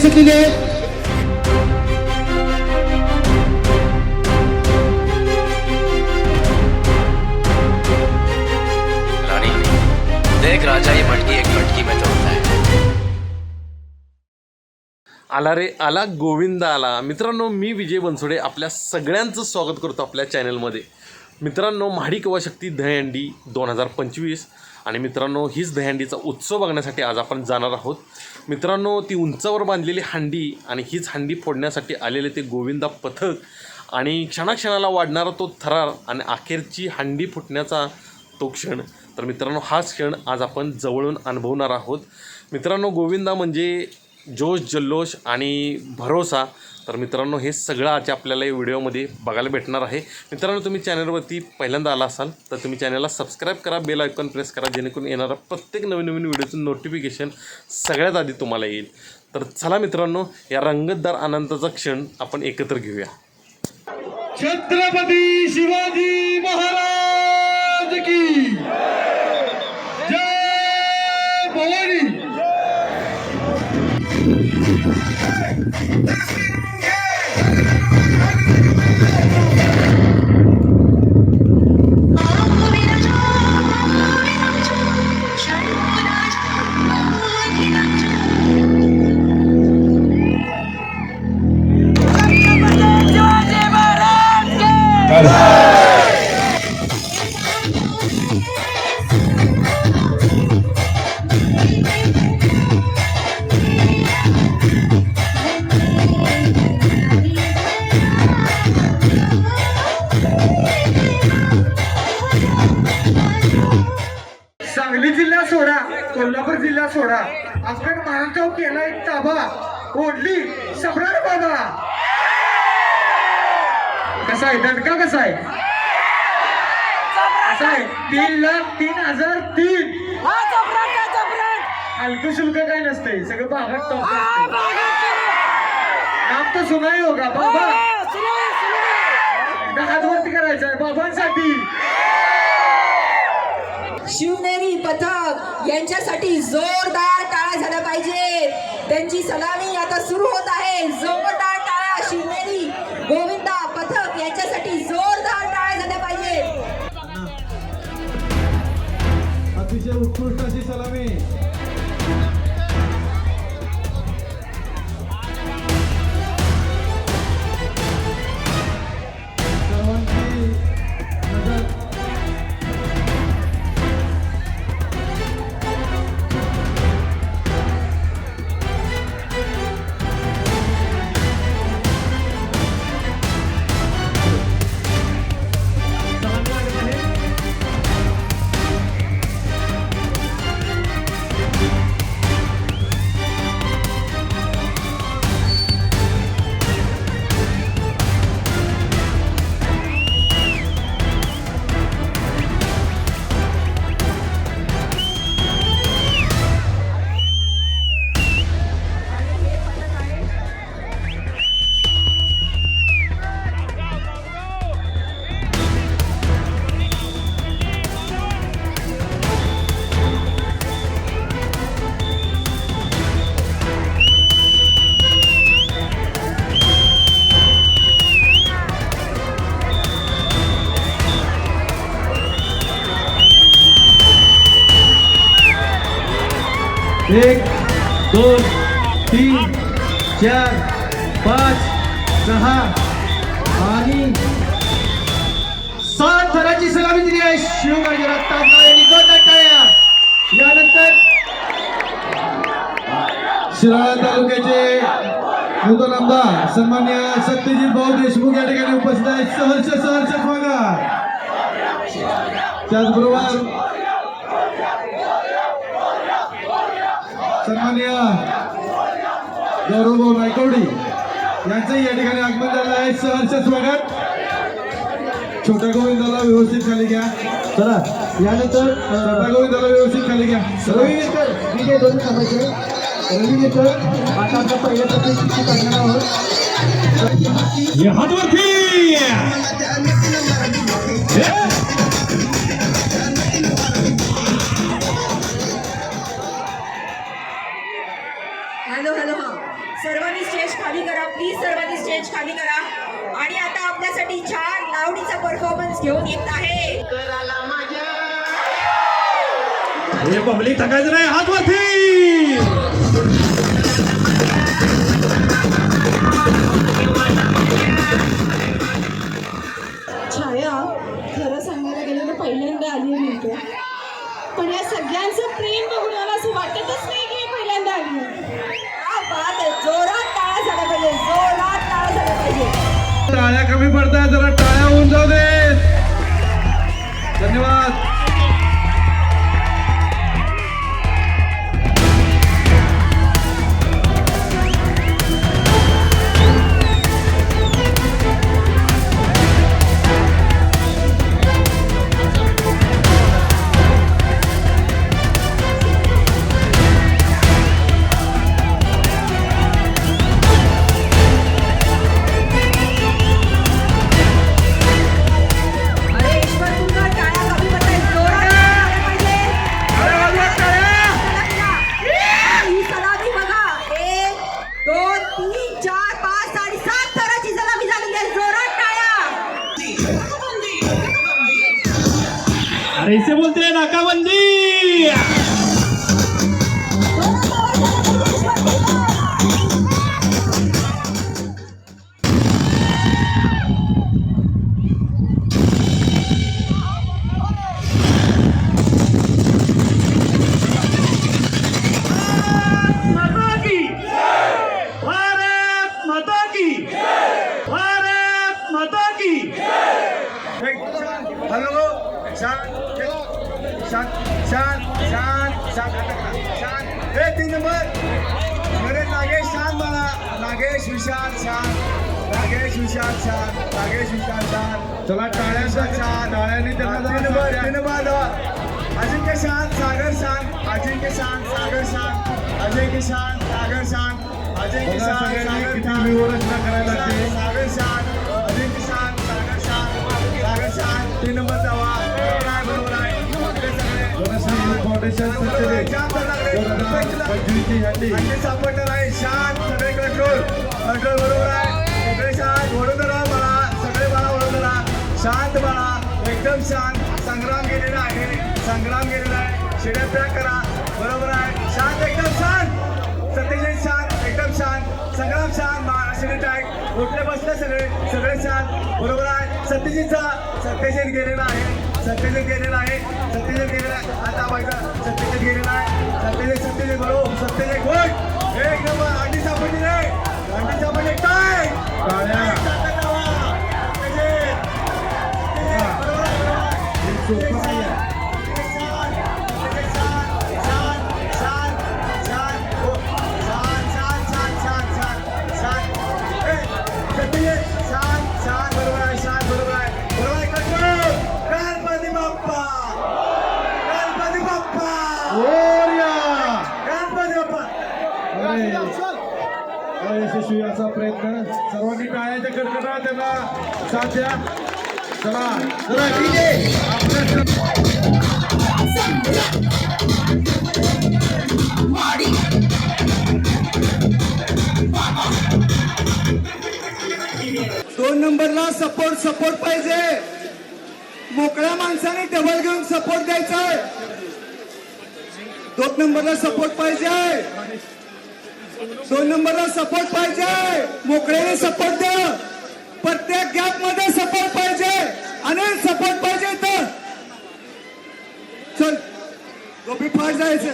उपस्थित आहे. रानी देख राजा, ये मटकी एक मटकी में तोड़ता है. आला रे आला, गोविंद आला. मित्रांनो, मी विजय बनसोडे आपल्या सगळ्यांचं स्वागत करतो आपल्या चॅनलमध्ये. मित्रांनो, म्हाडी कवा शक्ती दहीहंडी 2025 आणि मित्रांनो, हीच दहीहंडीचा उत्सव बघण्यासाठी आज आपण जाणार आहोत. मित्रांनो, ती उंचावर बांधलेली हंडी आणि हीच हंडी फोडण्यासाठी आलेले ते गोविंदा पथक आणि क्षणाक्षणाला वाढणारा तो थरार आणि अखेरची हंडी फुटण्याचा तो क्षण. तर मित्रांनो, हाच क्षण आज आपण जवळून अनुभवणार आहोत. मित्रांनो, गोविंदा म्हणजे जोश, जल्लोष आणि भरोसा. तर मित्रांनो, हे सगळं आज आपल्याला या व्हिडिओमध्ये बघायला भेटणार आहे. मित्रांनो, तुम्ही चॅनलवरती पहिल्यांदा आला असाल तर तुम्ही चॅनलला सबस्क्राईब करा, बेल आयकॉन प्रेस करा, जेणेकरून येणारा प्रत्येक नवीन व्हिडिओचं नोटिफिकेशन सगळ्यात आधी तुम्हाला येईल. तर चला मित्रांनो, या रंगतदार आनंदाचा क्षण आपण एकत्र घेऊया. छत्रपती शिवाजी महाराज की जय भवानी. सांगली जिल्हा सोडा, कोल्हापूर जिल्हा सोडा, अफगाण महाराष्ट्रावर केला एक ताबा, ओढली सम्राट बाबा. कसा आहे दणका, कसा आहे, कसा आहे? 3,03,003. हलकं शुल्क काय नसते, सगळं भागात टॉप असते. नाम तर सुनाई होगा बाबा. एकदा हात वरती करायचा आहे बाबांसाठी. शिवनेरी पथक यांच्यासाठी जोरदार टाळ्या झाल्या पाहिजेत. त्यांची सलामी आता सुरू होत आहे. जोरदार टाळ्या शिवनेरी गोविंदा पथक यांच्यासाठी जोरदार टाळ्या झाल्या पाहिजेत. अतिशय उत्कृष्ट अशी सलामी. सर्वांची नजर एक, दोन, तीन, चार, पाच, सहा आणि 7 थराची सलामी दिली आहे शिवराजराव तापनाळे यांनी. जोरदार टाळ्या. यानंतर शिराळा तालुक्याचे नूतन आमदार सन्मान्य सत्यजित भाऊ देशमुख या ठिकाणी उपस्थित आहेत. सहर्ष स्वागत. त्याचबरोबर सन्मान्य गौरवभाऊ नायकवडी यांचंही या ठिकाणी आगमन झालं आहे. सहर्ष स्वागत. छोट्या गोविंदाला व्यवस्थित खाली घ्या. चला, यानंतर छोट्या गोविंदाला व्यवस्थित खाली घ्या. रवी दोन थांबायचे. रवी आता आपल्या पहिल्या प्रतिष्ठित करणार आहोत. Hello hello. हा सर्व खाली करा प्लीज, सर्वांनी स्टेज खाली करा. आणि आता आपल्यासाठी छान लावणीचा परफॉर्मन्स घेऊन येत आहे. हे पब्लिक थकायचं नाही, हात वरती. छाया, खरं सांगायला गेलं तर पहिल्यांदा आली आहे इथे. पण या सगळ्यांचं प्रेम बघून मला असं वाटतच नाही की मी पहिल्यांदा आली आहे. क्या बात आहे, जोरात टाळ्या झाल्या पाहिजे, जोरात टाळ्या झाल्या पाहिजे. टाळ्या कमी पडताय, जरा टाळ्या होऊन जाऊ दे. धन्यवाद. अरे ईश्वर, तुमचा टाळ्या कमी पडताय, जोरात टाळ्या झाल्या पाहिजे. ही सलामी बघा, 1 2 3 4 5 आणि 7 थराची सलामी झालेली आहे. जोरात टाळ्या. अरे इसे बोलते नाकाबंदी. भारत माता की, भारत माता की. हॅलो, शांत शांत शांत शांत शांत शांत. हे 3 नंबर अरे नागेश शांत मला. नागेश विशाल शांत, नागेश विशाल शांत, नागेश विशाल शांत. चला टाळ्यांचा शांत, टाळ्यांनी त्यांना 3 नंबर. अजिंक्य शांत, सागर शांत, अजिंक्य शांत, सागर शांत, अजिंक्य शांत, सागर शांत, अजिंक्य शांत, सागर शांत, व्यूहरचना करायला लागते. सागर शांत, अजिंक्य शांत, सागर शांत, सागर शांत. 3 नंबर जावा. बरोबर आहे. फाउंडेशन सापडणार आहे. शांत, सगळे कंट्रोल कंट्रोल. बरोबर आहे. सगळे शांत. वडून राहा मला, सगळे मला वडून राहा. शांत मला, एकदम शांत. संग्राम गेलेला आहे, संग्राम गेलेला आहे. शिड्या पॅक करा. बरोबर आहे. शांत, एकदम शांत. सत्यजित शांत, एकदम शांत. संग्राम शांत, शिडी टॅग. उठले बसले सगळे, सगळे शांत. बरोबर आहे. सत्यजित गेलेला आहे, सत्यजित गेलेला आहे, सत्यजित गेलेला आहे. आता बघा, सत्यजित गेलेला आहे. सत्यजित बरोबर. सत्यजित गुड. एक नंबर. अंडी सापडली रे, अंडी सापडली. काय यशस्वी असा प्रयत्न. सर्वांनी टाळ्याच्या कडकडाट त्यांना साथ द्या. चला जरा दोन नंबरला सपोर्ट पाहिजे. मोकळ्या माणसाने डबल घेऊन सपोर्ट द्यायचा. 2 नंबरला सपोर्ट पाहिजे. 2 नंबरला सपोर्ट पाहिजे. मोकळ्याने सपोर्ट द्या. प्रत्येक गॅप मध्ये सपोर्ट पाहिजे आणि सपोर्ट पाहिजे तर चल. गोपी फास्ट जायचं.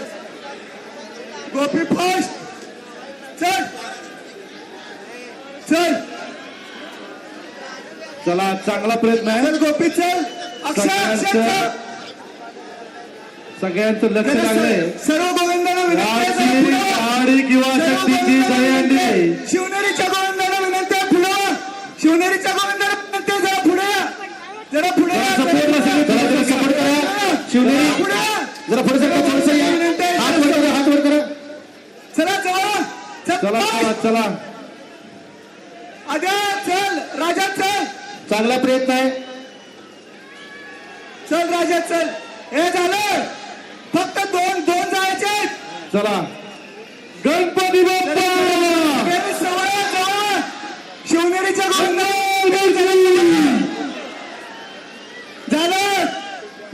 गोपी फास्ट. चल चल. चला, चांगला प्रयत्न आहे. चल गोपी चल. अक्षय सगळ्यांचं लक्ष लागलंय. सर्व गोविंदाला विनंती साडी किंवा शक्तीची दहीहंडी. शिवनेरीच्या गोविंदाला विनंती आहे पुढे. शिवनेरीच्या गोविंदाला विनंती आहे जरा पुढे या, जरा पुढे या. सपोर्ट करा. शिवनेरी पुढे जरा पुढे सरका, थोडंसं या. हात वर करा, हात वर करा. चला चला चला चला चला. अजय चल. राजा चल. चांगला प्रयत्न आहे. चल राजा चल. हे झालं. फक्त दोन जायचे. चला, गणपती बाप्पा. सवय हंडीच्या झालं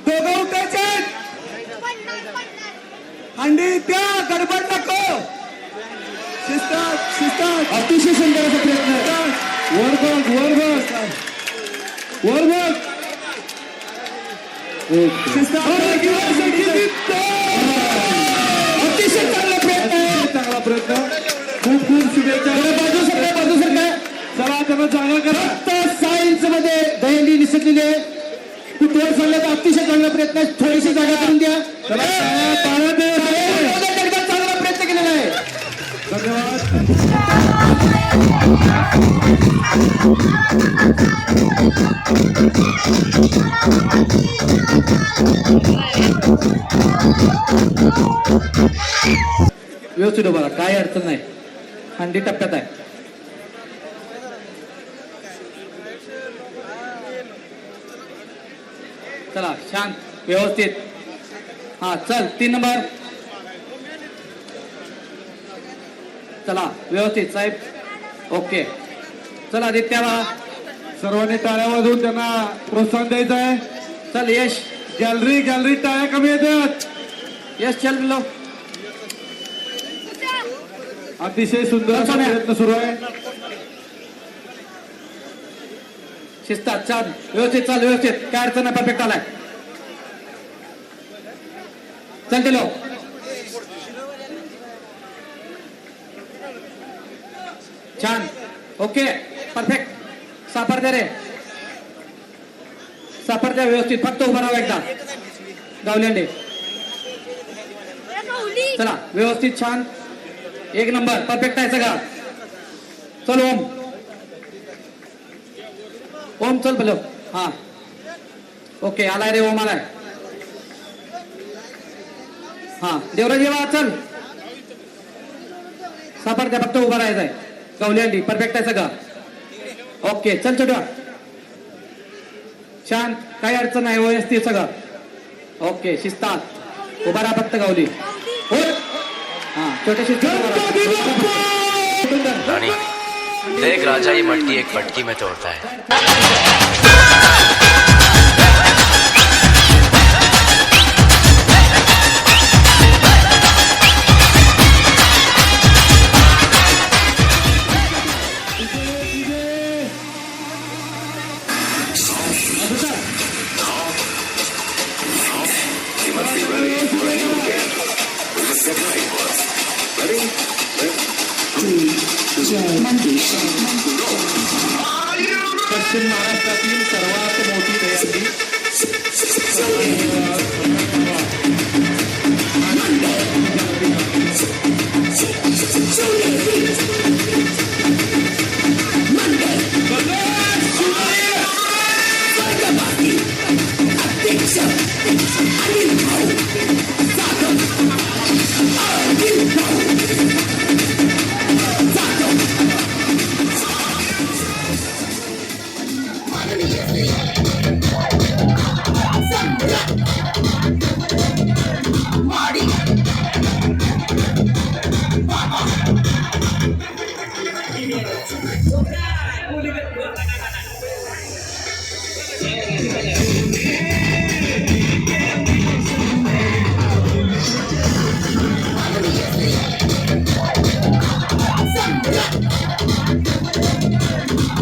दोघं उठायचे हंडी त्या गडबड नको शिस्तात अतिशय सुंदर असा प्रयत्न वर बघ अतिशय चांगला प्रयत्न खूप शुभेच्छा बाजू सरकार चला त्यांना जागा करा सायन्स मध्ये दहीहंडी निसटलेली आहे कुठवर चाललं तर अतिशय चांगला प्रयत्न आहे थोडीशी जागा करून द्या चांगला प्रयत्न केलेला आहे धन्यवाद व्यवस्थित उभा राहा, काय अडचण नाही हंडी टप्प्यात आहे चला शांत व्यवस्थित हा चल 3 नंबर चला व्यवस्थित साहेब ओके चला आदित्याला सर्वांनी टाळ्या वाजवून त्यांना प्रोत्साहन द्यायचं आहे. चल यश गॅलरी टाळ्या कमी येतात. यश चल लो अतिशय सुंदर असा प्रयत्न सुरू आहे. शिस्तात चाल व्यवस्थित काय अडचण नाही परफेक्ट आलाय चल दिलो छान ओके परफेक्ट सापड द्या रे सापड द्या व्यवस्थित फक्त उभा राहा एकदा गावलेंडे चला व्यवस्थित छान 1 नंबर परफेक्ट आहे सगळा चल ओम चल बोलो हा ओके आलाय रे ओम आलाय हा देवराज येवा चल सापड द्या फक्त उभा राहायचंय गावलेंडी परफेक्ट आहे सगळं ओके चल छोट्या छान काही अडचण नाही व्यवस्थित सगळं ओके शिस्तात उभा राहा फक्त गावली हो हा छोट्या शिस्तात रानी देख राजा ये मटकी एक पटकी में तोड़ता है. पश्चिम महाराष्ट्रातील सर्वात मोठी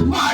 Mari.